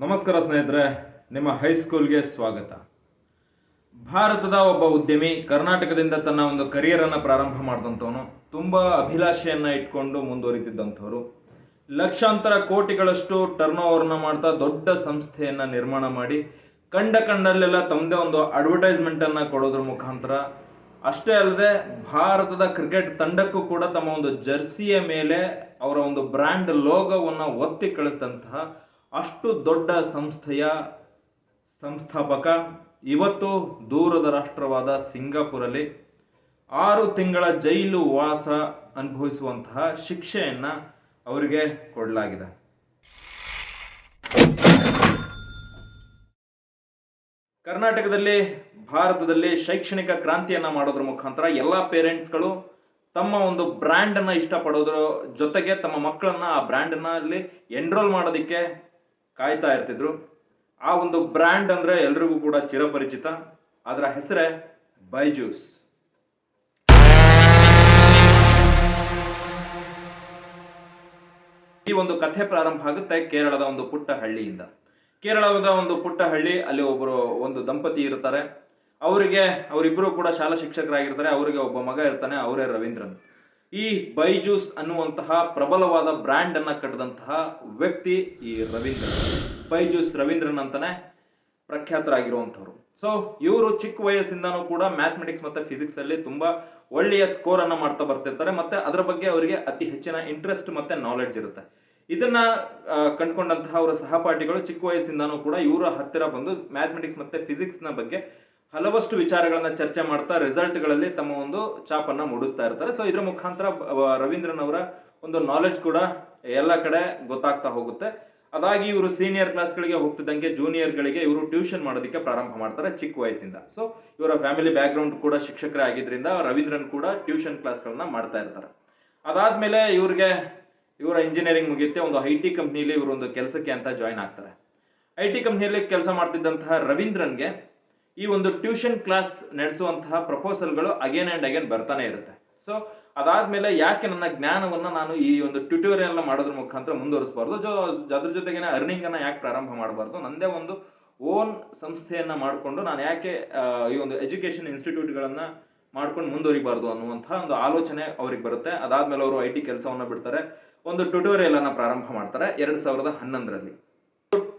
ನಮಸ್ಕಾರ ಸ್ನೇಹಿತರೆ, ನಿಮ್ಮ ಹೈಸ್ಕೂಲ್ಗೆ ಸ್ವಾಗತ. ಭಾರತದ ಒಬ್ಬ ಉದ್ಯಮಿ ಕರ್ನಾಟಕದಿಂದ ತನ್ನ ಒಂದು ಕರಿಯರನ್ನು ಪ್ರಾರಂಭ ಮಾಡಿದಂಥವನು, ತುಂಬ ಅಭಿಲಾಷೆಯನ್ನು ಇಟ್ಕೊಂಡು ಮುಂದುವರಿತಿದ್ದಂಥವ್ರು, ಲಕ್ಷಾಂತರ ಕೋಟಿಗಳಷ್ಟು ಟರ್ನ್ ಓವರ್ನ ಮಾಡ್ತಾ ದೊಡ್ಡ ಸಂಸ್ಥೆಯನ್ನು ನಿರ್ಮಾಣ ಮಾಡಿ ಕಂಡಲ್ಲೆಲ್ಲ ತಮ್ಮದೇ ಒಂದು ಅಡ್ವರ್ಟೈಸ್ಮೆಂಟನ್ನು ಕೊಡೋದ್ರ ಮುಖಾಂತರ, ಅಷ್ಟೇ ಅಲ್ಲದೆ ಭಾರತದ ಕ್ರಿಕೆಟ್ ತಂಡಕ್ಕೂ ಕೂಡ ತಮ್ಮ ಒಂದು ಜರ್ಸಿಯ ಮೇಲೆ ಅವರ ಒಂದು ಬ್ರ್ಯಾಂಡ್ ಲೋಗೋವನ್ನು ಒತ್ತಿ ಕಳಿಸಿದಂತಹ ಅಷ್ಟು ದೊಡ್ಡ ಸಂಸ್ಥೆಯ ಸಂಸ್ಥಾಪಕ ಇವತ್ತು ದೂರದ ರಾಷ್ಟ್ರವಾದ ಸಿಂಗಾಪುರಲ್ಲಿ 6 ತಿಂಗಳ ಜೈಲು ವಾಸ ಅನುಭವಿಸುವಂತಹ ಶಿಕ್ಷೆಯನ್ನು ಅವರಿಗೆ ಕೊಡಲಾಗಿದೆ. ಕರ್ನಾಟಕದಲ್ಲಿ ಭಾರತದಲ್ಲಿ ಶೈಕ್ಷಣಿಕ ಕ್ರಾಂತಿಯನ್ನು ಮಾಡೋದ್ರ ಮುಖಾಂತರ ಎಲ್ಲ ಪೇರೆಂಟ್ಸ್ಗಳು ತಮ್ಮ ಒಂದು ಬ್ರ್ಯಾಂಡನ್ನು ಇಷ್ಟಪಡೋದ್ರ ಜೊತೆಗೆ ತಮ್ಮ ಮಕ್ಕಳನ್ನು ಆ ಬ್ರ್ಯಾಂಡ್ನಲ್ಲಿ ಎನ್ರೋಲ್ ಮಾಡೋದಕ್ಕೆ ಕಾಯ್ತಾ ಇರ್ತಿದ್ರು. ಆ ಒಂದು ಬ್ರ್ಯಾಂಡ್ ಅಂದರೆ ಎಲ್ರಿಗೂ ಕೂಡ ಚಿರಪರಿಚಿತ. ಅದರ ಹೆಸರೇ ಬೈಜೂಸ್. ಈ ಒಂದು ಕಥೆ ಪ್ರಾರಂಭ ಆಗುತ್ತೆ ಕೇರಳದ ಒಂದು ಪುಟ್ಟ ಹಳ್ಳಿಯಿಂದ. ಕೇರಳದ ಒಂದು ಪುಟ್ಟ ಹಳ್ಳಿ, ಅಲ್ಲಿ ಒಂದು ದಂಪತಿ ಇರ್ತಾರೆ. ಅವರಿಬ್ಬರು ಕೂಡ ಶಾಲಾ ಶಿಕ್ಷಕರಾಗಿರ್ತಾರೆ. ಅವರಿಗೆ ಒಬ್ಬ ಮಗ ಇರ್ತಾನೆ, ಅವರೇ ರವೀಂದ್ರನ್. ಈ ಬೈಜೂಸ್ ಅನ್ನುವಂತಹ ಪ್ರಬಲವಾದ ಬ್ರ್ಯಾಂಡ್ ಅನ್ನ ಕಟ್ಟಿದಂತಹ ವ್ಯಕ್ತಿ ಈ ರವೀಂದ್ರನ್. ಬೈಜೂಸ್ ರವೀಂದ್ರನ್ ಅಂತಾನೆ ಪ್ರಖ್ಯಾತರಾಗಿರುವಂಥವ್ರು. ಸೊ ಇವರು ಚಿಕ್ಕ ವಯಸ್ಸಿಂದನೂ ಕೂಡ ಮ್ಯಾಥಮೆಟಿಕ್ಸ್ ಮತ್ತೆ ಫಿಸಿಕ್ಸ್ ಅಲ್ಲಿ ತುಂಬಾ ಒಳ್ಳೆಯ ಸ್ಕೋರ್ ಅನ್ನ ಮಾಡ್ತಾ ಬರ್ತಿರ್ತಾರೆ. ಮತ್ತೆ ಅದರ ಬಗ್ಗೆ ಅವರಿಗೆ ಅತಿ ಹೆಚ್ಚಿನ ಇಂಟ್ರೆಸ್ಟ್ ಮತ್ತೆ ನಾಲೆಡ್ಜ್ ಇರುತ್ತೆ. ಇದನ್ನ ಕಂಡುಕೊಂಡಂತಹ ಅವರ ಸಹಪಾಠಿಗಳು ಚಿಕ್ಕ ವಯಸ್ಸಿಂದನೂ ಕೂಡ ಇವರ ಹತ್ತಿರ ಬಂದು ಮ್ಯಾಥಮೆಟಿಕ್ಸ್ ಮತ್ತೆ ಫಿಸಿಕ್ಸ್ ನ ಬಗ್ಗೆ ಹಲವಷ್ಟು ವಿಚಾರಗಳನ್ನ ಚರ್ಚೆ ಮಾಡ್ತಾ ರಿಸಲ್ಟ್ಗಳಲ್ಲಿ ತಮ್ಮ ಒಂದು ಚಾಪನ್ನು ಮೂಡಿಸ್ತಾ ಇರ್ತಾರೆ. ಸೊ ಇದರ ಮುಖಾಂತರ ರವೀಂದ್ರನ್ ಅವರ ಒಂದು ನಾಲೆಡ್ಜ್ ಕೂಡ ಎಲ್ಲ ಕಡೆ ಗೊತ್ತಾಗ್ತಾ ಹೋಗುತ್ತೆ. ಅದಾಗಿ ಇವರು ಸೀನಿಯರ್ ಕ್ಲಾಸ್ಗಳಿಗೆ ಹೋಗ್ತಿದ್ದಂಗೆ ಜೂನಿಯರ್ಗಳಿಗೆ ಇವರು ಟ್ಯೂಷನ್ ಮಾಡೋದಕ್ಕೆ ಪ್ರಾರಂಭ ಮಾಡ್ತಾರೆ ಚಿಕ್ಕ ವಯಸ್ಸಿಂದ. ಸೊ ಇವರ ಫ್ಯಾಮಿಲಿ ಬ್ಯಾಕ್ಗ್ರೌಂಡ್ ಕೂಡ ಶಿಕ್ಷಕರೇ ಆಗಿದ್ರಿಂದ ರವೀಂದ್ರನ್ ಕೂಡ ಟ್ಯೂಷನ್ ಕ್ಲಾಸ್ಗಳನ್ನ ಮಾಡ್ತಾ ಇರ್ತಾರೆ. ಅದಾದ್ಮೇಲೆ ಇವರ ಇಂಜಿನಿಯರಿಂಗ್ ಮುಗಿಯುತ್ತೆ. ಒಂದು IT ಕಂಪ್ನಿಯಲ್ಲಿ ಇವರು ಒಂದು ಕೆಲಸಕ್ಕೆ ಅಂತ ಜಾಯ್ನ್ ಆಗ್ತಾರೆ. IT ಕಂಪ್ನಿಯಲ್ಲಿ ಕೆಲಸ ಮಾಡ್ತಿದ್ದಂತಹ ರವೀಂದ್ರನ್ಗೆ ಈ ಒಂದು ಟ್ಯೂಷನ್ ಕ್ಲಾಸ್ ನಡೆಸುವಂತಹ ಪ್ರಪೋಸಲ್ಗಳು ಅಗೇನ್ ಅಂಡ್ ಅಗೇನ್ ಬರ್ತಾನೆ ಇರುತ್ತೆ. ಸೊ ಅದಾದ್ಮೇಲೆ ಯಾಕೆ ನನ್ನ ಜ್ಞಾನವನ್ನು ನಾನು ಈ ಒಂದು ಟ್ಯುಟೋರಿಯಲ್ ಮಾಡೋದ್ರ ಮುಖಾಂತರ ಮುಂದುವರಿಸಬಾರ್ದು, ಅದ್ರ ಜೊತೆಗೆ ಅರ್ನಿಂಗ್ ಅನ್ನ ಯಾಕೆ ಪ್ರಾರಂಭ ಮಾಡಬಾರ್ದು, ನಂದೇ ಒಂದು ಓನ್ ಸಂಸ್ಥೆಯನ್ನ ಮಾಡಿಕೊಂಡು ನಾನು ಯಾಕೆ ಈ ಒಂದು ಎಜುಕೇಶನ್ ಇನ್ಸ್ಟಿಟ್ಯೂಟ್ಗಳನ್ನ ಮಾಡ್ಕೊಂಡು ಮುಂದುವರಿಬಾರ್ದು ಅನ್ನುವಂತಹ ಒಂದು ಆಲೋಚನೆ ಅವ್ರಿಗೆ ಬರುತ್ತೆ. ಅದಾದ್ಮೇಲೆ ಅವರು IT ಕೆಲಸವನ್ನ ಬಿಡ್ತಾರೆ. ಒಂದು ಟ್ಯುಟೋರಿಯಲ್ ಅನ್ನ ಪ್ರಾರಂಭ ಮಾಡ್ತಾರೆ 2011ರಲ್ಲಿ.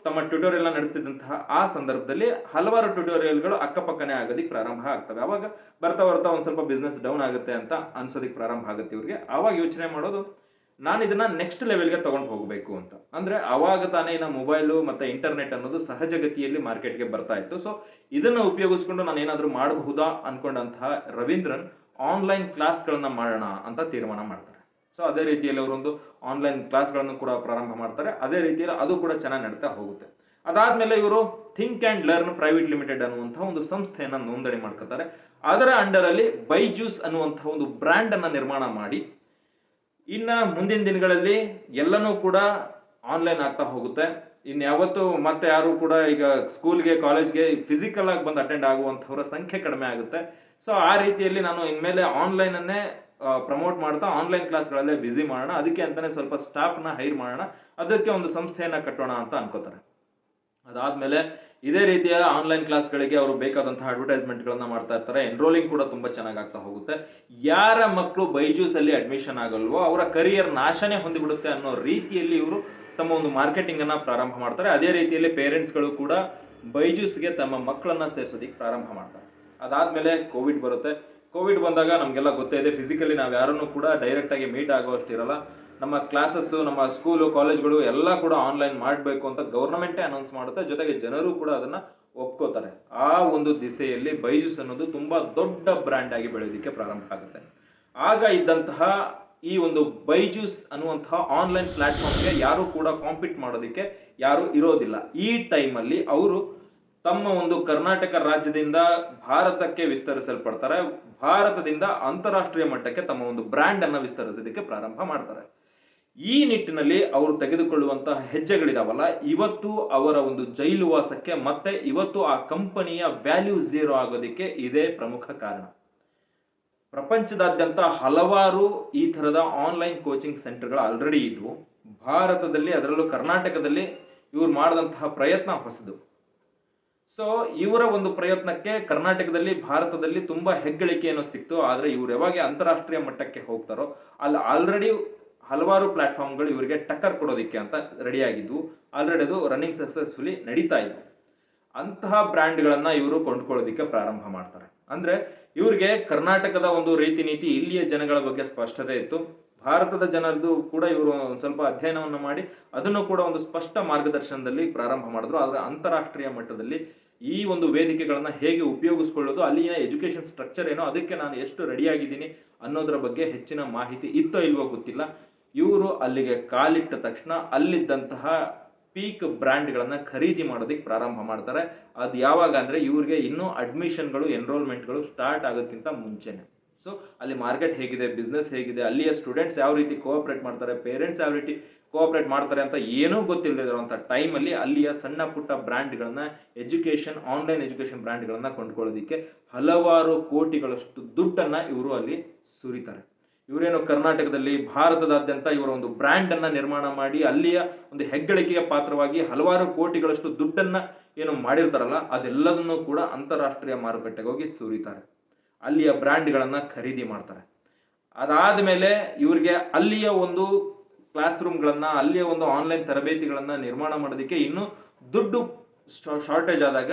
ತಮ್ಮ ಟ್ಯುಟೋರಿಯಲ್ ನಡೆಸ್ತಿದ್ದಂತಹ ಆ ಸಂದರ್ಭದಲ್ಲಿ ಹಲವಾರು ಟ್ಯುಟೋರಿಯಲ್ಗಳು ಅಕ್ಕಪಕ್ಕನೆ ಆಗೋದಿಕ್ಕೆ ಪ್ರಾರಂಭ ಆಗ್ತವೆ. ಅವಾಗ ಬರ್ತಾ ಒಂದು ಸ್ವಲ್ಪ ಬಿಸ್ನೆಸ್ ಡೌನ್ ಆಗುತ್ತೆ ಅಂತ ಅನ್ಸೋದಿಕ್ ಪ್ರಾರಂಭ ಆಗುತ್ತೆ ಇವ್ರಿಗೆ. ಆವಾಗ ಯೋಚನೆ ಮಾಡೋದು, ನಾನು ಇದನ್ನ ನೆಕ್ಸ್ಟ್ ಲೆವೆಲ್ಗೆ ತಗೊಂಡು ಹೋಗಬೇಕು ಅಂತ. ಅಂದ್ರೆ ಅವಾಗ ತಾನೇ ಮೊಬೈಲು ಮತ್ತೆ ಇಂಟರ್ನೆಟ್ ಅನ್ನೋದು ಸಹಜಗತಿಯಲ್ಲಿ ಮಾರ್ಕೆಟ್ಗೆ ಬರ್ತಾ ಇತ್ತು. ಸೊ ಇದನ್ನ ಉಪಯೋಗಿಸ್ಕೊಂಡು ನಾನು ಏನಾದ್ರೂ ಮಾಡಬಹುದಾ ಅನ್ಕೊಂಡಂತಹ ರವೀಂದ್ರನ್ ಆನ್ಲೈನ್ ಕ್ಲಾಸ್ಗಳನ್ನ ಮಾಡೋಣ ಅಂತ ತೀರ್ಮಾನ ಮಾಡ್ತಾರೆ. ಸೊ ಅದೇ ರೀತಿಯಲ್ಲಿ ಅವರೊಂದು ಆನ್ಲೈನ್ ಕ್ಲಾಸ್ಗಳನ್ನು ಕೂಡ ಪ್ರಾರಂಭ ಮಾಡ್ತಾರೆ. ಅದೇ ರೀತಿಯಲ್ಲಿ ಅದು ಕೂಡ ಚೆನ್ನಾಗಿ ನಡೀತಾ ಹೋಗುತ್ತೆ. ಅದಾದ್ಮೇಲೆ ಇವರು think and learn private limited ಅನ್ನುವಂತಹ ಒಂದು ಸಂಸ್ಥೆಯನ್ನ ನೋಂದಣಿ ಮಾಡ್ಕೊತಾರೆ. ಅದರ ಅಂಡರ್ ಅಲ್ಲಿ ಬೈಜೂಸ್ ಅನ್ನುವಂತಹ ಒಂದು ಬ್ರ್ಯಾಂಡ್ ಅನ್ನ ನಿರ್ಮಾಣ ಮಾಡಿ, ಇನ್ನ ಮುಂದಿನ ದಿನಗಳಲ್ಲಿ ಎಲ್ಲನೂ ಕೂಡ ಆನ್ಲೈನ್ ಆಗ್ತಾ ಹೋಗುತ್ತೆ. ಇನ್ಯಾವತ್ತು ಮತ್ತೆ ಯಾರು ಕೂಡ ಈಗ ಸ್ಕೂಲ್ಗೆ ಕಾಲೇಜ್ಗೆ ಫಿಸಿಕಲ್ ಆಗಿ ಬಂದು ಅಟೆಂಡ್ ಆಗುವಂತಹವರ ಸಂಖ್ಯೆ ಕಡಿಮೆ ಆಗುತ್ತೆ. ಸೊ ಆ ರೀತಿಯಲ್ಲಿ ನಾನು ಇನ್ಮೇಲೆ ಆನ್ಲೈನ್ ಅನ್ನೇ ಪ್ರಮೋಟ್ ಮಾಡ್ತಾ ಆನ್ಲೈನ್ ಕ್ಲಾಸ್ಗಳಲ್ಲೇ ಬಿಸಿ ಮಾಡೋಣ, ಅದಕ್ಕೆ ಅಂತಾನೆ ಸ್ವಲ್ಪ ಸ್ಟಾಫ್ನ ಹೈರ್ ಮಾಡೋಣ, ಅದಕ್ಕೆ ಒಂದು ಸಂಸ್ಥೆಯನ್ನ ಕಟ್ಟೋಣ ಅಂತ ಅನ್ಕೋತಾರೆ. ಅದಾದ್ಮೇಲೆ ಇದೇ ರೀತಿಯ ಆನ್ಲೈನ್ ಕ್ಲಾಸ್ಗಳಿಗೆ ಅವರು ಬೇಕಾದಂತಹ ಅಡ್ವರ್ಟೈಸ್ಮೆಂಟ್ಗಳನ್ನ ಮಾಡ್ತಾ ಇರ್ತಾರೆ. ಎನ್ರೋಲಿಂಗ್ ಕೂಡ ತುಂಬಾ ಚೆನ್ನಾಗಿ ಆಗ್ತಾ ಹೋಗುತ್ತೆ. ಯಾರ ಮಕ್ಕಳು ಬೈಜೂಸ್ ಅಲ್ಲಿ ಅಡ್ಮಿಷನ್ ಆಗಲ್ವೋ ಅವರ ಕರಿಯರ್ ನಾಶನೇ ಹೊಂದಿಬಿಡುತ್ತೆ ಅನ್ನೋ ರೀತಿಯಲ್ಲಿ ಇವರು ತಮ್ಮ ಒಂದು ಮಾರ್ಕೆಟಿಂಗ್ ಅನ್ನ ಪ್ರಾರಂಭ ಮಾಡ್ತಾರೆ. ಅದೇ ರೀತಿಯಲ್ಲಿ ಪೇರೆಂಟ್ಸ್ಗಳು ಕೂಡ ಬೈಜೂಸ್ಗೆ ತಮ್ಮ ಮಕ್ಕಳನ್ನ ಸೇರಿಸೋದಿಕ್ಕೆ ಪ್ರಾರಂಭ ಮಾಡ್ತಾರೆ. ಅದಾದ್ಮೇಲೆ ಕೋವಿಡ್ ಬರುತ್ತೆ. ಕೋವಿಡ್ ಬಂದಾಗ ನಮಗೆಲ್ಲ ಗೊತ್ತೇ ಇದೆ, ಫಿಸಿಕಲಿ ನಾವು ಯಾರನ್ನು ಕೂಡ ಡೈರೆಕ್ಟ್ ಆಗಿ ಮೀಟ್ ಆಗೋಷ್ಟಿರಲ್ಲ. ನಮ್ಮ ಕ್ಲಾಸಸ್ಸು, ನಮ್ಮ ಸ್ಕೂಲು, ಕಾಲೇಜ್ಗಳು ಎಲ್ಲ ಕೂಡ ಆನ್ಲೈನ್ ಮಾಡಬೇಕು ಅಂತ ಗೌರ್ಮೆಂಟೇ ಅನೌನ್ಸ್ ಮಾಡುತ್ತೆ. ಜೊತೆಗೆ ಜನರು ಕೂಡ ಅದನ್ನ ಒಪ್ಕೋತಾರೆ. ಆ ಒಂದು ದಿಸೆಯಲ್ಲಿ ಬೈಜೂಸ್ ಅನ್ನೋದು ತುಂಬಾ ದೊಡ್ಡ ಬ್ರ್ಯಾಂಡ್ ಆಗಿ ಬೆಳೆಯೋದಕ್ಕೆ ಪ್ರಾರಂಭ ಆಗುತ್ತೆ. ಆಗ ಇದ್ದಂತಹ ಈ ಒಂದು ಬೈಜೂಸ್ ಅನ್ನುವಂತಹ ಆನ್ಲೈನ್ ಪ್ಲಾಟ್ಫಾರ್ಮ್ಗೆ ಯಾರು ಕೂಡ ಕಾಂಪೀಟ್ ಮಾಡೋದಕ್ಕೆ ಯಾರು ಇರೋದಿಲ್ಲ. ಈ ಟೈಮಲ್ಲಿ ಅವರು ತಮ್ಮ ಒಂದು ಕರ್ನಾಟಕ ರಾಜ್ಯದಿಂದ ಭಾರತಕ್ಕೆ ವಿಸ್ತರಿಸಲ್ಪಡ್ತಾರೆ. ಭಾರತದಿಂದ ಅಂತಾರಾಷ್ಟ್ರೀಯ ಮಟ್ಟಕ್ಕೆ ತಮ್ಮ ಒಂದು ಬ್ರ್ಯಾಂಡ್ ಅನ್ನ ವಿಸ್ತರಿಸೋದಕ್ಕೆ ಪ್ರಾರಂಭ ಮಾಡ್ತಾರೆ. ಈ ನಿಟ್ಟಿನಲ್ಲಿ ಅವರು ತೆಗೆದುಕೊಳ್ಳುವಂತಹ ಹೆಜ್ಜೆಗಳಿದಾವಲ್ಲ, ಇವತ್ತು ಅವರ ಒಂದು ಜೈಲು ವಾಸಕ್ಕೆ ಮತ್ತೆ ಇವತ್ತು ಆ ಕಂಪನಿಯ ವ್ಯಾಲ್ಯೂ ಝೀರೋ ಆಗೋದಕ್ಕೆ ಇದೇ ಪ್ರಮುಖ ಕಾರಣ. ಪ್ರಪಂಚದಾದ್ಯಂತ ಹಲವಾರು ಈ ತರದ ಆನ್ಲೈನ್ ಕೋಚಿಂಗ್ ಸೆಂಟರ್ಗಳು ಆಲ್ರೆಡಿ ಇದ್ವು. ಭಾರತದಲ್ಲಿ, ಅದರಲ್ಲೂ ಕರ್ನಾಟಕದಲ್ಲಿ ಇವ್ರು ಮಾಡಿದಂತಹ ಪ್ರಯತ್ನ ಹೊಸದು. ಸೊ ಇವರ ಒಂದು ಪ್ರಯತ್ನಕ್ಕೆ ಕರ್ನಾಟಕದಲ್ಲಿ, ಭಾರತದಲ್ಲಿ ತುಂಬಾ ಹೆಗ್ಗಳಿಕೆಯನ್ನು ಸಿಕ್ತು. ಆದರೆ ಇವ್ರು ಯಾವಾಗ ಅಂತಾರಾಷ್ಟ್ರೀಯ ಮಟ್ಟಕ್ಕೆ ಹೋಗ್ತಾರೋ ಅಲ್ಲಿ ಆಲ್ರೆಡಿ ಹಲವಾರು ಪ್ಲಾಟ್ಫಾರ್ಮ್ಗಳು ಇವರಿಗೆ ಟಕ್ಕರ್ ಕೊಡೋದಿಕ್ಕೆ ಅಂತ ರೆಡಿ ಆಗಿದ್ವು. ಆಲ್ರೆಡಿ ಅದು ರನ್ನಿಂಗ್ ಸಕ್ಸಸ್ಫುಲಿ ನಡೀತಾ ಇದ್ವು. ಅಂತಹ ಬ್ರ್ಯಾಂಡ್ಗಳನ್ನ ಇವರು ಕೊಂಡ್ಕೊಳ್ಳೋದಿಕ್ಕೆ ಪ್ರಾರಂಭ ಮಾಡ್ತಾರೆ. ಅಂದ್ರೆ ಇವ್ರಿಗೆ ಕರ್ನಾಟಕದ ಒಂದು ರೀತಿ ನೀತಿ, ಇಲ್ಲಿಯ ಜನಗಳ ಬಗ್ಗೆ ಸ್ಪಷ್ಟತೆ ಇತ್ತು. ಭಾರತದ ಜನರದು ಕೂಡ ಇವರು ಸ್ವಲ್ಪ ಅಧ್ಯಯನವನ್ನು ಮಾಡಿ ಅದನ್ನು ಕೂಡ ಒಂದು ಸ್ಪಷ್ಟ ಮಾರ್ಗದರ್ಶನದಲ್ಲಿ ಪ್ರಾರಂಭ ಮಾಡಿದ್ರು. ಆದರೆ ಅಂತಾರಾಷ್ಟ್ರೀಯ ಮಟ್ಟದಲ್ಲಿ ಈ ಒಂದು ವೇದಿಕೆಗಳನ್ನ ಹೇಗೆ ಉಪಯೋಗಿಸ್ಕೊಳ್ಳೋದು, ಅಲ್ಲಿನ ಎಜುಕೇಶನ್ ಸ್ಟ್ರಕ್ಚರ್ ಏನೋ, ಅದಕ್ಕೆ ನಾನು ಎಷ್ಟು ರೆಡಿಯಾಗಿದ್ದೀನಿ ಅನ್ನೋದರ ಬಗ್ಗೆ ಹೆಚ್ಚಿನ ಮಾಹಿತಿ ಇತ್ತೋ ಇಲ್ವೋ ಗೊತ್ತಿಲ್ಲ. ಇವರು ಅಲ್ಲಿಗೆ ಕಾಲಿಟ್ಟ ತಕ್ಷಣ ಅಲ್ಲಿದ್ದಂತಹ ಪೀಕ್ ಬ್ರ್ಯಾಂಡ್ಗಳನ್ನ ಖರೀದಿ ಮಾಡೋದಕ್ಕೆ ಪ್ರಾರಂಭ ಮಾಡ್ತಾರೆ. ಅದು ಯಾವಾಗ ಅಂದ್ರೆ ಇವ್ರಿಗೆ ಇನ್ನೂ ಅಡ್ಮಿಷನ್ಗಳು, ಎನ್ರೋಲ್ಮೆಂಟ್ಗಳು ಸ್ಟಾರ್ಟ್ ಆಗೋದಕ್ಕಿಂತ ಮುಂಚೆನೆ. ಸೊ ಅಲ್ಲಿ ಮಾರ್ಕೆಟ್ ಹೇಗಿದೆ, ಬಿಸ್ನೆಸ್ ಹೇಗಿದೆ, ಅಲ್ಲಿಯ ಸ್ಟೂಡೆಂಟ್ಸ್ ಯಾವ ರೀತಿ ಕೋಆಪರೇಟ್ ಮಾಡ್ತಾರೆ, ಪೇರೆಂಟ್ಸ್ ಯಾವ ರೀತಿ ಕೋಆಪರೇಟ್ ಮಾಡ್ತಾರೆ ಅಂತ ಏನೂ ಗೊತ್ತಿಲ್ಲದೆ ಇರುವಂಥ ಟೈಮಲ್ಲಿ ಅಲ್ಲಿಯ ಸಣ್ಣ ಪುಟ್ಟ ಬ್ರ್ಯಾಂಡ್ಗಳನ್ನ, ಆನ್ಲೈನ್ ಎಜುಕೇಶನ್ ಬ್ರ್ಯಾಂಡ್ಗಳನ್ನ ಕೊಂಡ್ಕೊಳ್ಳೋದಿಕ್ಕೆ ಹಲವಾರು ಕೋಟಿಗಳಷ್ಟು ದುಡ್ಡನ್ನ ಇವರು ಅಲ್ಲಿ ಸುರಿತಾರೆ. ಇವರೇನು ಕರ್ನಾಟಕದಲ್ಲಿ, ಭಾರತದಾದ್ಯಂತ ಇವರ ಒಂದು ಬ್ರ್ಯಾಂಡ್ ಅನ್ನ ನಿರ್ಮಾಣ ಮಾಡಿ ಅಲ್ಲಿಯ ಒಂದು ಹೆಗ್ಗಳಿಕೆಯ ಪಾತ್ರವಾಗಿ ಹಲವಾರು ಕೋಟಿಗಳಷ್ಟು ದುಡ್ಡನ್ನ ಏನು ಮಾಡಿರ್ತಾರಲ್ಲ, ಅದೆಲ್ಲದನ್ನು ಕೂಡ ಅಂತಾರಾಷ್ಟ್ರೀಯ ಮಾರುಕಟ್ಟೆಗೆ ಹೋಗಿ ಸುರಿತಾರೆ. ಅಲ್ಲಿಯ ಬ್ರ್ಯಾಂಡ್ಗಳನ್ನ ಖರೀದಿ ಮಾಡ್ತಾರೆ. ಅದಾದ ಮೇಲೆ ಇವರಿಗೆ ಅಲ್ಲಿಯ ಒಂದು ಕ್ಲಾಸ್ ರೂಮ್ಗಳನ್ನ, ಅಲ್ಲಿಯ ಒಂದು ಆನ್ಲೈನ್ ತರಬೇತಿಗಳನ್ನ ನಿರ್ಮಾಣ ಮಾಡೋದಕ್ಕೆ ಇನ್ನೂ ದುಡ್ಡು ಶಾರ್ಟೇಜ್ ಆದಾಗ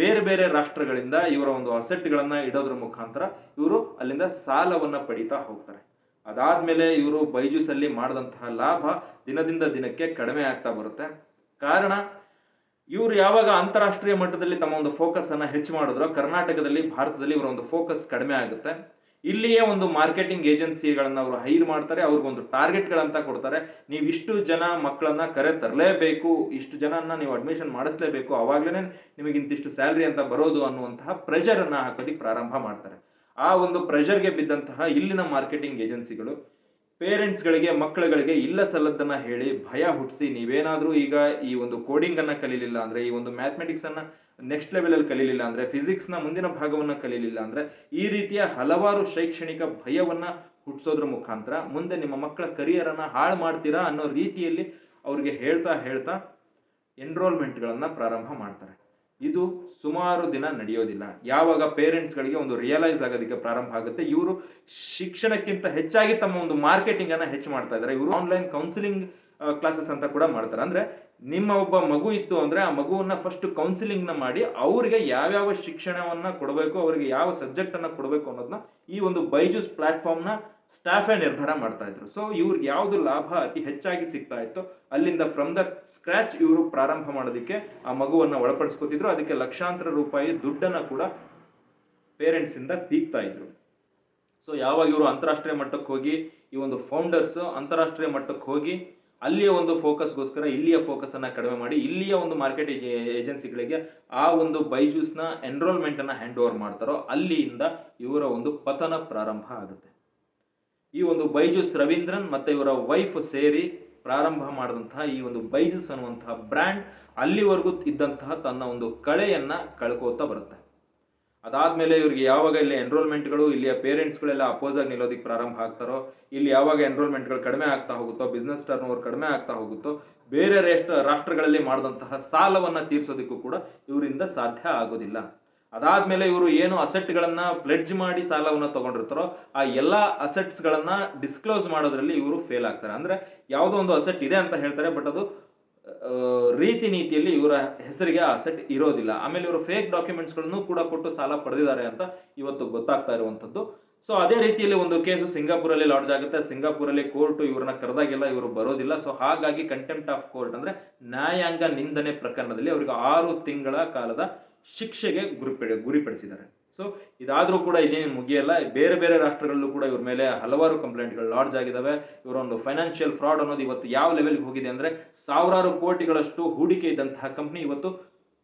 ಬೇರೆ ಬೇರೆ ರಾಷ್ಟ್ರಗಳಿಂದ ಇವರ ಒಂದು ಅಸೆಟ್ಗಳನ್ನ ಇಡೋದ್ರ ಮುಖಾಂತರ ಇವರು ಅಲ್ಲಿಂದ ಸಾಲವನ್ನ ಪಡಿತಾ ಹೋಗ್ತಾರೆ. ಅದಾದ್ಮೇಲೆ ಇವರು ಬೈಜೂಸ್ ಅಲ್ಲಿ ಮಾಡಿದಂತಹ ಲಾಭ ದಿನದಿಂದ ದಿನಕ್ಕೆ ಕಡಿಮೆ ಆಗ್ತಾ ಬರುತ್ತೆ. ಕಾರಣ ಇವರು ಯಾವಾಗ ಅಂತಾರಾಷ್ಟ್ರೀಯ ಮಟ್ಟದಲ್ಲಿ ತಮ್ಮ ಒಂದು ಫೋಕಸ್ ಅನ್ನ ಹೆಚ್ಚು ಮಾಡಿದ್ರು, ಕರ್ನಾಟಕದಲ್ಲಿ, ಭಾರತದಲ್ಲಿ ಇವರ ಒಂದು ಫೋಕಸ್ ಕಡಿಮೆ ಆಗುತ್ತೆ. ಇಲ್ಲಿಯೇ ಒಂದು ಮಾರ್ಕೆಟಿಂಗ್ ಏಜೆನ್ಸಿಗಳನ್ನ ಅವರು ಹೈರ್ ಮಾಡ್ತಾರೆ. ಅವ್ರಿಗೊಂದು ಟಾರ್ಗೆಟ್ಗಳಂತ ಕೊಡ್ತಾರೆ. ನೀವು ಇಷ್ಟು ಜನ ಮಕ್ಕಳನ್ನ ಕರೆ ತರಲೇಬೇಕು, ಇಷ್ಟು ಜನನ್ನ ನೀವು ಅಡ್ಮಿಷನ್ ಮಾಡಿಸ್ಲೇಬೇಕು, ಅವಾಗ್ಲೇ ನಿಮಗೆ ಇಂತಿಷ್ಟು ಸ್ಯಾಲ್ರಿ ಅಂತ ಬರೋದು ಅನ್ನುವಂತಹ ಪ್ರೆಷರ್ ಅನ್ನ ಹಾಕೋದಿಕ್ಕೆ ಪ್ರಾರಂಭ ಮಾಡ್ತಾರೆ. ಆ ಒಂದು ಪ್ರೆಷರ್ಗೆ ಬಿದ್ದಂತಹ ಇಲ್ಲಿನ ಮಾರ್ಕೆಟಿಂಗ್ ಏಜೆನ್ಸಿಗಳು ಪೇರೆಂಟ್ಸ್ಗಳಿಗೆ, ಮಕ್ಕಳುಗಳಿಗೆ ಇಲ್ಲ ಸಲ್ಲದನ್ನ ಹೇಳಿ ಭಯ ಹುಟ್ಟಿಸಿ, ನೀವೇನಾದ್ರೂ ಈಗ ಈ ಒಂದು ಕೋಡಿಂಗ್ ಅನ್ನ ಕಲೀಲಿಲ್ಲ ಅಂದ್ರೆ, ಈ ಒಂದು ಮ್ಯಾಥಮೆಟಿಕ್ಸ್ ಅನ್ನ ನೆಕ್ಸ್ಟ್ ಲೆವೆಲ್ ಅಲ್ಲಿ ಕಲೀಲಿಲ್ಲ ಅಂದ್ರೆ, ಫಿಸಿಕ್ಸ್ ನ ಮುಂದಿನ ಭಾಗವನ್ನ ಕಲೀಲಿಲ್ಲ ಅಂದ್ರೆ, ಈ ರೀತಿಯ ಹಲವಾರು ಶೈಕ್ಷಣಿಕ ಭಯವನ್ನ ಹುಟ್ಟಿಸೋದ್ರ ಮುಖಾಂತರ ಮುಂದೆ ನಿಮ್ಮ ಮಕ್ಕಳ ಕರಿಯರ್ ಅನ್ನ ಹಾಳು ಮಾಡ್ತೀರಾ ಅನ್ನೋ ರೀತಿಯಲ್ಲಿ ಅವ್ರಿಗೆ ಹೇಳ್ತಾ ಎನ್ರೋಲ್ಮೆಂಟ್ಗಳನ್ನ ಪ್ರಾರಂಭ ಮಾಡ್ತಾರೆ. ಇದು ಸುಮಾರು ದಿನ ನಡೆಯೋದಿಲ್ಲ. ಯಾವಾಗ ಪೇರೆಂಟ್ಸ್ಗಳಿಗೆ ಒಂದು ರಿಯಲೈಸ್ ಆಗೋದಕ್ಕೆ ಪ್ರಾರಂಭ ಆಗುತ್ತೆ, ಇವರು ಶಿಕ್ಷಣಕ್ಕಿಂತ ಹೆಚ್ಚಾಗಿ ತಮ್ಮ ಒಂದು ಮಾರ್ಕೆಟಿಂಗ್ ಅನ್ನ ಹೆಚ್ಚು ಮಾಡ್ತಾ ಇದ್ದಾರೆ. ಇವರು ಆನ್ಲೈನ್ ಕೌನ್ಸಿಲಿಂಗ್ ಕ್ಲಾಸಸ್ ಅಂತ ಕೂಡ ಮಾಡ್ತಾರೆ. ಅಂದ್ರೆ ನಿಮ್ಮ ಒಬ್ಬ ಮಗು ಇತ್ತು ಅಂದ್ರೆ ಆ ಮಗುವನ್ನ ಫಸ್ಟ್ ಕೌನ್ಸಿಲಿಂಗ್ ನ ಮಾಡಿ ಅವರಿಗೆ ಯಾವ್ಯಾವ ಶಿಕ್ಷಣವನ್ನ ಕೊಡಬೇಕು, ಅವರಿಗೆ ಯಾವ ಸಬ್ಜೆಕ್ಟ್ ಅನ್ನ ಕೊಡಬೇಕು ಅನ್ನೋದನ್ನ ಈ ಒಂದು ಬೈಜೂಸ್ ಪ್ಲಾಟ್ಫಾರ್ಮ್ ನ ಸ್ಟಾಫೇ ನಿರ್ಧಾರ ಮಾಡ್ತಾ ಇದ್ರು. ಸೊ ಇವ್ರಿಗೆ ಯಾವ್ದು ಲಾಭ ಅತಿ ಹೆಚ್ಚಾಗಿ ಸಿಗ್ತಾ ಇತ್ತು, ಅಲ್ಲಿಂದ ಫ್ರಮ್ ದ ಸ್ಕ್ರಾಚ್ ಇವರು ಪ್ರಾರಂಭ ಮಾಡೋದಕ್ಕೆ ಆ ಮಗುವನ್ನ ಒಳಪಡಿಸ್ಕೊತಿದ್ರು. ಅದಕ್ಕೆ ಲಕ್ಷಾಂತರ ರೂಪಾಯಿ ದುಡ್ಡನ್ನ ಕೂಡ ಪೇರೆಂಟ್ಸ್ ಇಂದ ತೀಗ್ತಾ ಇದ್ರು. ಸೊ ಯಾವಾಗ ಇವರು ಅಂತಾರಾಷ್ಟ್ರೀಯ ಮಟ್ಟಕ್ಕೆ ಹೋಗಿ, ಈ ಒಂದು ಫೌಂಡರ್ಸ್ ಅಂತಾರಾಷ್ಟ್ರೀಯ ಮಟ್ಟಕ್ಕೆ ಹೋಗಿ ಅಲ್ಲಿಯ ಒಂದು ಫೋಕಸ್ಗೋಸ್ಕರ ಇಲ್ಲಿಯ ಫೋಕಸ್ ಅನ್ನ ಕಡಿಮೆ ಮಾಡಿ ಇಲ್ಲಿಯ ಒಂದು ಮಾರ್ಕೆಟ್ ಏಜೆನ್ಸಿಗಳಿಗೆ ಆ ಒಂದು ಬೈಜೂಸ್ನ ಎನ್ರೋಲ್ಮೆಂಟ್ ಅನ್ನ ಹ್ಯಾಂಡ್ ಓವರ್ ಮಾಡ್ತಾರೋ, ಅಲ್ಲಿಂದ ಇವರ ಒಂದು ಪತನ ಪ್ರಾರಂಭ ಆಗುತ್ತೆ. ಈ ಒಂದು ಬೈಜೂಸ್ ರವೀಂದ್ರನ್ ಮತ್ತೆ ಇವರ ವೈಫ್ ಸೇರಿ ಪ್ರಾರಂಭ ಮಾಡಿದಂತಹ ಈ ಒಂದು ಬೈಜೂಸ್ ಅನ್ನುವಂತಹ ಬ್ರ್ಯಾಂಡ್ ಅಲ್ಲಿವರೆಗೂ ಇದ್ದಂತಹ ತನ್ನ ಒಂದು ಕಳೆಯನ್ನ ಕಳ್ಕೋತಾ ಬರುತ್ತೆ. ಅದಾದ್ಮೇಲೆ ಇವರಿಗೆ ಯಾವಾಗ ಇಲ್ಲಿ ಎನ್ರೋಲ್ಮೆಂಟ್ಗಳು, ಇಲ್ಲಿಯ ಪೇರೆಂಟ್ಸ್ಗಳೆಲ್ಲ ಅಪೋಸ್ ಆಗಿ ನಿಲ್ಲೋದಕ್ಕೆ ಪ್ರಾರಂಭ ಆಗ್ತಾರೋ, ಇಲ್ಲಿ ಯಾವಾಗ ಎನ್ರೋಲ್ಮೆಂಟ್ಗಳು ಕಡಿಮೆ ಆಗ್ತಾ ಹೋಗುತ್ತೋ, ಬಿಸ್ನೆಸ್ ಟರ್ನ್ ಓವರ್ ಕಡಿಮೆ ಆಗ್ತಾ ಹೋಗುತ್ತೋ, ಬೇರೆ ರಾಷ್ಟ್ರಗಳಲ್ಲಿ ಮಾಡಿದಂತಹ ಸಾಲವನ್ನ ತೀರ್ಸೋದಕ್ಕೂ ಕೂಡ ಇವರಿಂದ ಸಾಧ್ಯ ಆಗೋದಿಲ್ಲ. ಅದಾದ್ಮೇಲೆ ಇವರು ಏನು ಅಸೆಟ್ಗಳನ್ನ ಪ್ಲೆಡ್ಜ್ ಮಾಡಿ ಸಾಲವನ್ನ ತಗೊಂಡಿರ್ತಾರೋ ಆ ಎಲ್ಲ ಅಸೆಟ್ಸ್ಗಳನ್ನ ಡಿಸ್ಕ್ಲೋಸ್ ಮಾಡೋದ್ರಲ್ಲಿ ಇವರು ಫೇಲ್ ಆಗ್ತಾರೆ. ಅಂದ್ರೆ ಯಾವುದೋ ಒಂದು ಅಸೆಟ್ ಇದೆ ಅಂತ ಹೇಳ್ತಾರೆ, ಬಟ್ ಅದು ರೀತಿ ನೀತಿಯಲ್ಲಿ ಇವರ ಹೆಸರಿಗೆ ಆ ಅಸೆಟ್ ಇರೋದಿಲ್ಲ. ಆಮೇಲೆ ಇವರು ಫೇಕ್ ಡಾಕ್ಯುಮೆಂಟ್ಸ್ಗಳನ್ನು ಕೂಡ ಕೊಟ್ಟು ಸಾಲ ಪಡೆದಿದ್ದಾರೆ ಅಂತ ಇವತ್ತು ಗೊತ್ತಾಗ್ತಾ ಇರುವಂತದ್ದು. ಸೊ ಅದೇ ರೀತಿಯಲ್ಲಿ ಒಂದು ಕೇಸು ಸಿಂಗಾಪುರಲ್ಲಿ ಲಾಡ್ಜ್ ಆಗುತ್ತೆ. ಸಿಂಗಾಪುರಲ್ಲಿ ಕೋರ್ಟ್ ಇವ್ರನ್ನ ಕರೆದಾಗೆಲ್ಲ ಇವರು ಬರೋದಿಲ್ಲ. ಸೊ ಹಾಗಾಗಿ ಕಂಟೆಂಪ್ಟ್ ಆಫ್ ಕೋರ್ಟ್ ಅಂದ್ರೆ ನ್ಯಾಯಾಂಗ ನಿಂದನೆ ಪ್ರಕರಣದಲ್ಲಿ ಅವರಿಗೆ 6 ತಿಂಗಳ ಕಾಲದ ಶಿಕ್ಷೆಗೆ ಗುರಿಪಡಿಸಿದ್ದಾರೆ. ಸೊ ಇದಾದ್ರೂ ಕೂಡ ಇದೇನು ಮುಗಿಯಲ್ಲ. ಬೇರೆ ಬೇರೆ ರಾಷ್ಟ್ರಗಳಲ್ಲೂ ಕೂಡ ಇವ್ರ ಮೇಲೆ ಹಲವಾರು ಕಂಪ್ಲೇಂಟ್ಗಳು ಲಾಡ್ಜ್ ಆಗಿದ್ದಾವೆ. ಇವರ ಒಂದು ಫೈನಾನ್ಷಿಯಲ್ ಫ್ರಾಡ್ ಅನ್ನೋದು ಇವತ್ತು ಯಾವ ಲೆವೆಲ್ಗೆ ಹೋಗಿದೆ ಅಂದ್ರೆ, ಸಾವಿರಾರು ಕೋಟಿಗಳಷ್ಟು ಹೂಡಿಕೆ ಇದ್ದಂತಹ ಕಂಪ್ನಿ ಇವತ್ತು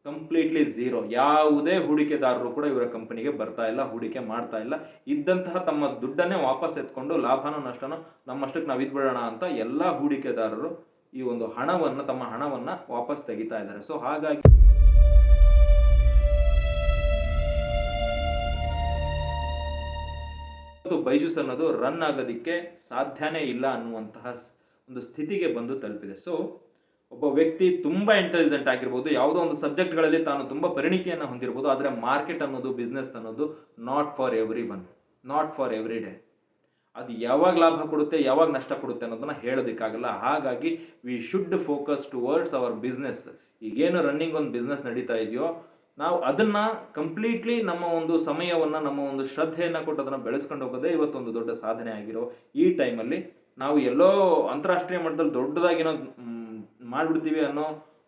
ಕಂಪ್ಲೀಟ್ಲಿ ಝೀರೋ. ಯಾವುದೇ ಹೂಡಿಕೆದಾರರು ಕೂಡ ಇವರ ಕಂಪನಿಗೆ ಬರ್ತಾ ಇಲ್ಲ, ಹೂಡಿಕೆ ಮಾಡ್ತಾ ಇಲ್ಲ. ಇದ್ದಂತಹ ತಮ್ಮ ದುಡ್ಡನ್ನೇ ವಾಪಸ್ ಎತ್ಕೊಂಡು ಲಾಭನೋ ನಷ್ಟನೋ ನಮ್ಮಷ್ಟಕ್ಕೆ ನಾವು ಇದ್ಬಿಡೋಣ ಅಂತ ಎಲ್ಲ ಹೂಡಿಕೆದಾರರು ಈ ಒಂದು ತಮ್ಮ ಹಣವನ್ನ ವಾಪಸ್ ತೆಗಿತಾ ಇದ್ದಾರೆ. ಸೊ ಹಾಗಾಗಿ ಬೈಜೂಸ್ ಅನ್ನೋದು ರನ್ ಆಗೋದಿಕ್ಕೆ ಸಾಧ್ಯನೇ ಇಲ್ಲ ಅನ್ನುವಂತಹ ಒಂದು ಸ್ಥಿತಿಗೆ ಬಂದು ತಲುಪಿದೆ. ಸೊ ಒಬ್ಬ ವ್ಯಕ್ತಿ ತುಂಬ ಇಂಟೆಲಿಜೆಂಟ್ ಆಗಿರ್ಬೋದು, ಯಾವುದೋ ಒಂದು ಸಬ್ಜೆಕ್ಟ್ಗಳಲ್ಲಿ ತಾನು ತುಂಬ ಪರಿಣಿತಿಯನ್ನು ಹೊಂದಿರ್ಬೋದು, ಆದರೆ ಮಾರ್ಕೆಟ್ ಅನ್ನೋದು, ಬಿಸ್ನೆಸ್ ಅನ್ನೋದು not for every one, not for every day. ಅದು ಯಾವಾಗ ಲಾಭ ಕೊಡುತ್ತೆ, ಯಾವಾಗ ನಷ್ಟ ಕೊಡುತ್ತೆ ಅನ್ನೋದನ್ನು ಹೇಳೋದಕ್ಕಾಗಲ್ಲ. ಹಾಗಾಗಿ we should focus towards our business. ಈಗೇನು ರನ್ನಿಂಗ್ ಒಂದು ಬಿಸ್ನೆಸ್ ನಡೀತಾ ಇದೆಯೋ, ನಾವು ಅದನ್ನು ಕಂಪ್ಲೀಟ್ಲಿ ನಮ್ಮ ಒಂದು ಸಮಯವನ್ನು, ನಮ್ಮ ಒಂದು ಶ್ರದ್ಧೆಯನ್ನು ಕೊಟ್ಟು ಅದನ್ನು ಬೆಳೆಸ್ಕೊಂಡು ಹೋಗೋದೇ ಇವತ್ತೊಂದು ದೊಡ್ಡ ಸಾಧನೆ ಆಗಿರೋ ಈ ಟೈಮಲ್ಲಿ ನಾವು ಎಲ್ಲೋ ಅಂತಾರಾಷ್ಟ್ರೀಯ ಮಟ್ಟದಲ್ಲಿ ದೊಡ್ಡದಾಗಿನೋ ಮಾಡಿಬಿಡ್ತೀವಿ ಅನ್ನೋ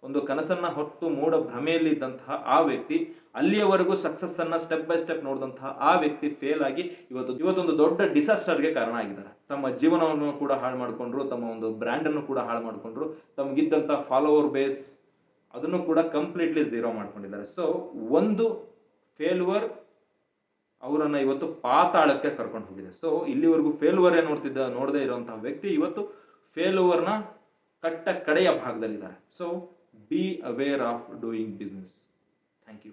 ಒಂದು ಕನಸನ್ನು ಹೊತ್ತು ಮೂಢ ಭ್ರಮೆಯಲ್ಲಿ ಇದ್ದಂತಹ ಆ ವ್ಯಕ್ತಿ, ಅಲ್ಲಿಯವರೆಗೂ ಸಕ್ಸಸ್ಸನ್ನು ಸ್ಟೆಪ್ ಬೈ ಸ್ಟೆಪ್ ನೋಡಿದಂತಹ ಆ ವ್ಯಕ್ತಿ ಫೇಲ್ ಆಗಿ ಇವತ್ತೊಂದು ದೊಡ್ಡ ಡಿಸಾಸ್ಟರ್ಗೆ ಕಾರಣ ಆಗಿದ್ದಾರೆ. ತಮ್ಮ ಜೀವನವನ್ನು ಕೂಡ ಹಾಳು ಮಾಡಿಕೊಂಡ್ರು, ತಮ್ಮ ಒಂದು ಬ್ರ್ಯಾಂಡನ್ನು ಕೂಡ ಹಾಳು ಮಾಡಿಕೊಂಡ್ರು, ತಮಗಿದ್ದಂಥ ಫಾಲೋವರ್ ಬೇಸ್ ಅದನ್ನು ಕೂಡ ಕಂಪ್ಲೀಟ್ಲಿ ಝೀರೋ ಮಾಡ್ಕೊಂಡಿದ್ದಾರೆ. ಸೊ ಒಂದು ಫೇಲ್ಯೂರ್ ಅವರನ್ನು ಇವತ್ತು ಪಾತಾಳಕ್ಕೆ ಕರ್ಕೊಂಡು ಹೋಗಿದೆ. ಸೊ ಇಲ್ಲಿವರೆಗೂ ಫೇಲ್ಯೂರೇ ನೋಡದೇ ಇರುವಂತಹ ವ್ಯಕ್ತಿ ಇವತ್ತು ಫೇಲ್ಯೂರ್ನ ಕಡೆಯ ಭಾಗದಲ್ಲಿದ್ದಾರೆ. So be aware of doing business. Thank you.